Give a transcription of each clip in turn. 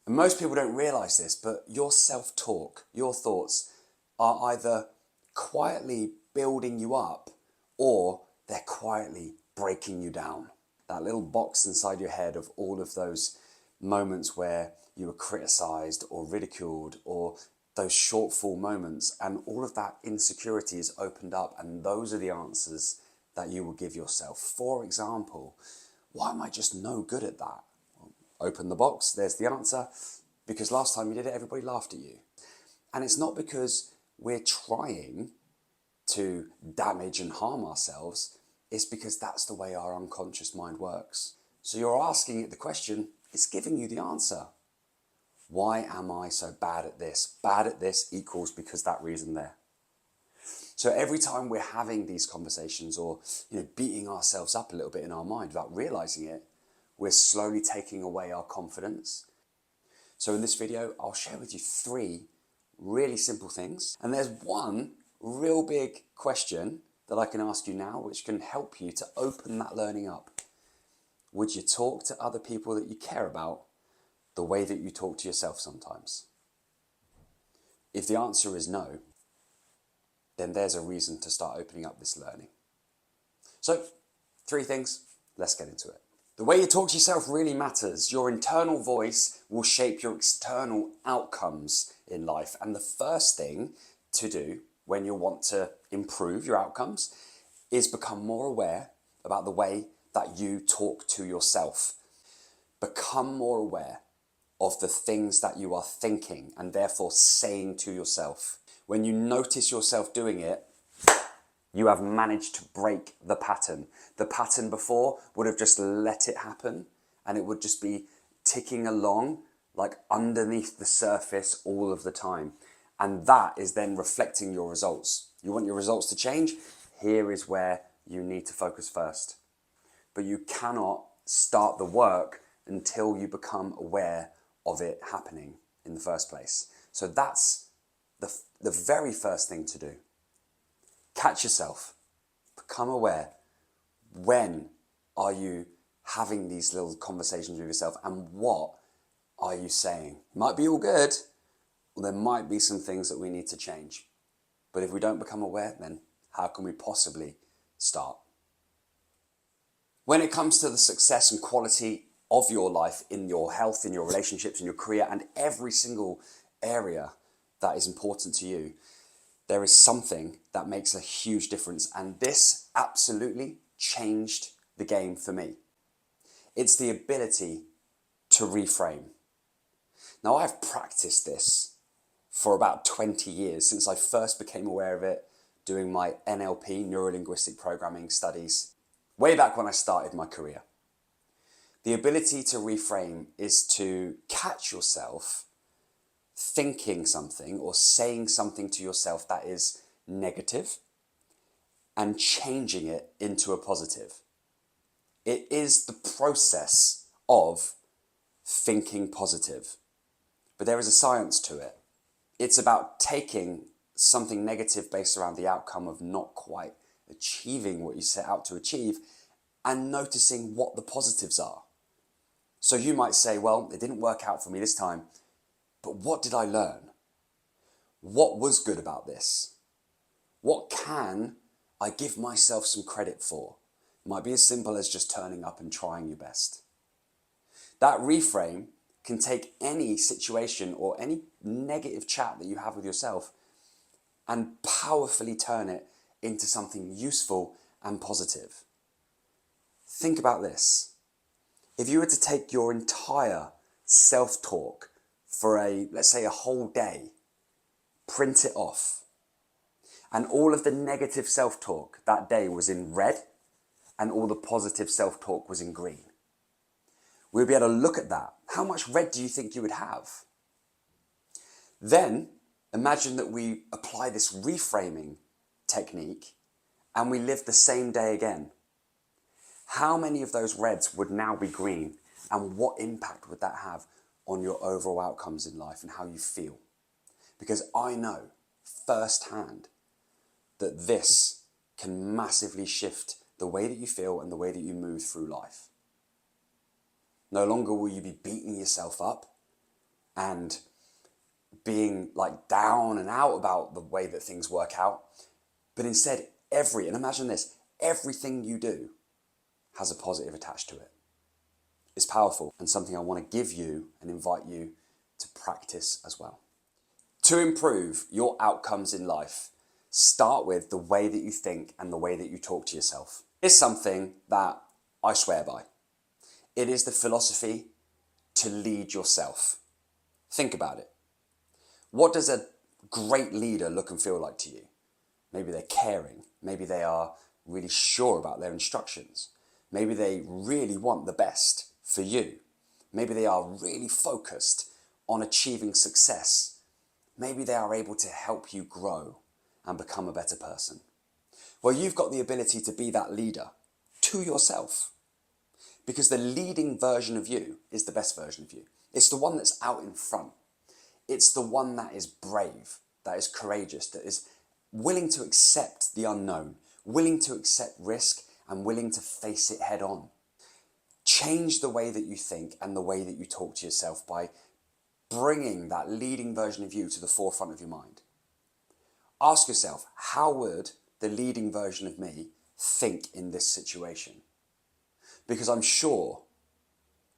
And most people don't realize this, but your self-talk, your thoughts are either quietly building you up or they're quietly breaking you down. That little box inside your head of all of those moments where you were criticized or ridiculed, or those shortfall moments, and all of that insecurity is opened up, and those are the answers that you will give yourself. For example, why am I just no good at that? Well, open the box, there's the answer. Because last time you did it, everybody laughed at you. And it's not because we're trying to damage and harm ourselves, it's because that's the way our unconscious mind works. So you're asking it the question, it's giving you the answer. Why am I so bad at this? Bad at this equals because that reason there. So every time we're having these conversations or beating ourselves up a little bit in our mind without realizing it, we're slowly taking away our confidence. So in this video, I'll share with you 3 really simple things. And there's one real big question that I can ask you now, which can help you to open that learning up. Would you talk to other people that you care about the way that you talk to yourself sometimes? If the answer is no, then there's a reason to start opening up this learning. So, 3 things, let's get into it. The way you talk to yourself really matters. Your internal voice will shape your external outcomes in life. And the first thing to do when you want to improve your outcomes is become more aware about the way that you talk to yourself. Become more aware of the things that you are thinking and therefore saying to yourself. When you notice yourself doing it, you have managed to break the pattern. The pattern before would have just let it happen and it would just be ticking along like underneath the surface all of the time. And that is then reflecting your results. You want your results to change? Here is where you need to focus first. But you cannot start the work until you become aware of it happening in the first place. So that's the very first thing to do. Catch yourself. Become aware. When are you having these little conversations with yourself and what are you saying? Might be all good, or there might be some things that we need to change. But if we don't become aware, then how can we possibly start? When it comes to the success and quality of your life, in your health, in your relationships, in your career, and every single area that is important to you, there is something that makes a huge difference. And this absolutely changed the game for me. It's the ability to reframe. Now, I've practiced this for about 20 years, since I first became aware of it doing my NLP, neuro-linguistic programming studies, way back when I started my career. The ability to reframe is to catch yourself thinking something or saying something to yourself that is negative and changing it into a positive. It is the process of thinking positive, but there is a science to it. It's about taking something negative based around the outcome of not quite achieving what you set out to achieve and noticing what the positives are. So you might say, well, it didn't work out for me this time, but what did I learn? What was good about this? What can I give myself some credit for? It might be as simple as just turning up and trying your best. That reframe can take any situation or any negative chat that you have with yourself and powerfully turn it into something useful and positive. Think about this. If you were to take your entire self-talk for let's say a whole day, print it off, and all of the negative self-talk that day was in red and all the positive self-talk was in green, we'll be able to look at that. How much red do you think you would have? Then imagine that we apply this reframing technique and we live the same day again. How many of those reds would now be green, and what impact would that have on your overall outcomes in life and how you feel? Because I know firsthand that this can massively shift the way that you feel and the way that you move through life. No longer will you be beating yourself up and being like down and out about the way that things work out. But instead, and imagine this, everything you do has a positive attached to it. It's powerful and something I want to give you and invite you to practice as well. To improve your outcomes in life, start with the way that you think and the way that you talk to yourself. It's something that I swear by. It is the philosophy to lead yourself. Think about it. What does a great leader look and feel like to you? Maybe they're caring. Maybe they are really sure about their instructions. Maybe they really want the best for you. Maybe they are really focused on achieving success. Maybe they are able to help you grow and become a better person. Well, you've got the ability to be that leader to yourself, because the leading version of you is the best version of you. It's the one that's out in front. It's the one that is brave, that is courageous, that is willing to accept the unknown, willing to accept risk, and willing to face it head on. Change the way that you think and the way that you talk to yourself by bringing that leading version of you to the forefront of your mind. Ask yourself, how would the leading version of me think in this situation? Because I'm sure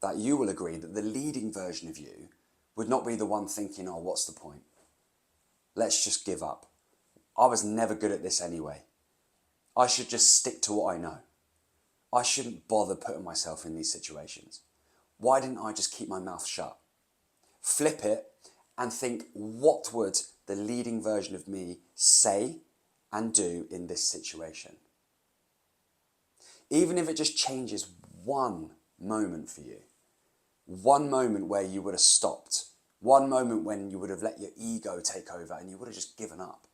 that you will agree that the leading version of you would not be the one thinking, oh, what's the point? Let's just give up. I was never good at this anyway. I should just stick to what I know. I shouldn't bother putting myself in these situations. Why didn't I just keep my mouth shut? Flip it and think, what would the leading version of me say and do in this situation? Even if it just changes one moment for you, one moment where you would have stopped, one moment when you would have let your ego take over and you would have just given up,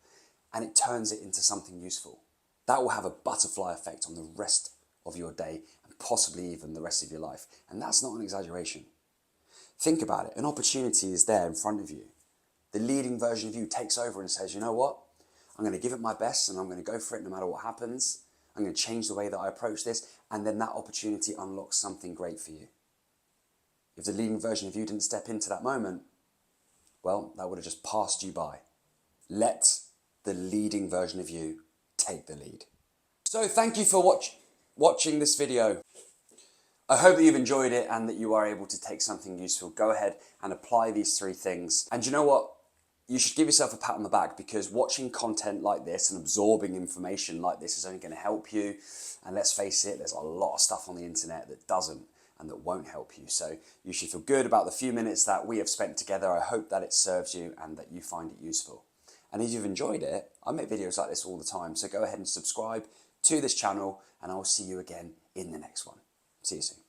and it turns it into something useful. That will have a butterfly effect on the rest of your day and possibly even the rest of your life. And that's not an exaggeration. Think about it. An opportunity is there in front of you. The leading version of you takes over and says, you know what? I'm going to give it my best and I'm going to go for it no matter what happens. I'm going to change the way that I approach this, and then that opportunity unlocks something great for you. If the leading version of you didn't step into that moment, well, that would have just passed you by. Let the leading version of you take the lead. So thank you for watching this video. I hope that you've enjoyed it and that you are able to take something useful. Go ahead and apply these 3 things. And you know what? You should give yourself a pat on the back, because watching content like this and absorbing information like this is only going to help you. And let's face it, there's a lot of stuff on the internet that doesn't and that won't help you. So you should feel good about the few minutes that we have spent together. I hope that it serves you and that you find it useful. And if you've enjoyed it, I make videos like this all the time. So go ahead and subscribe to this channel and I'll see you again in the next one. See you soon.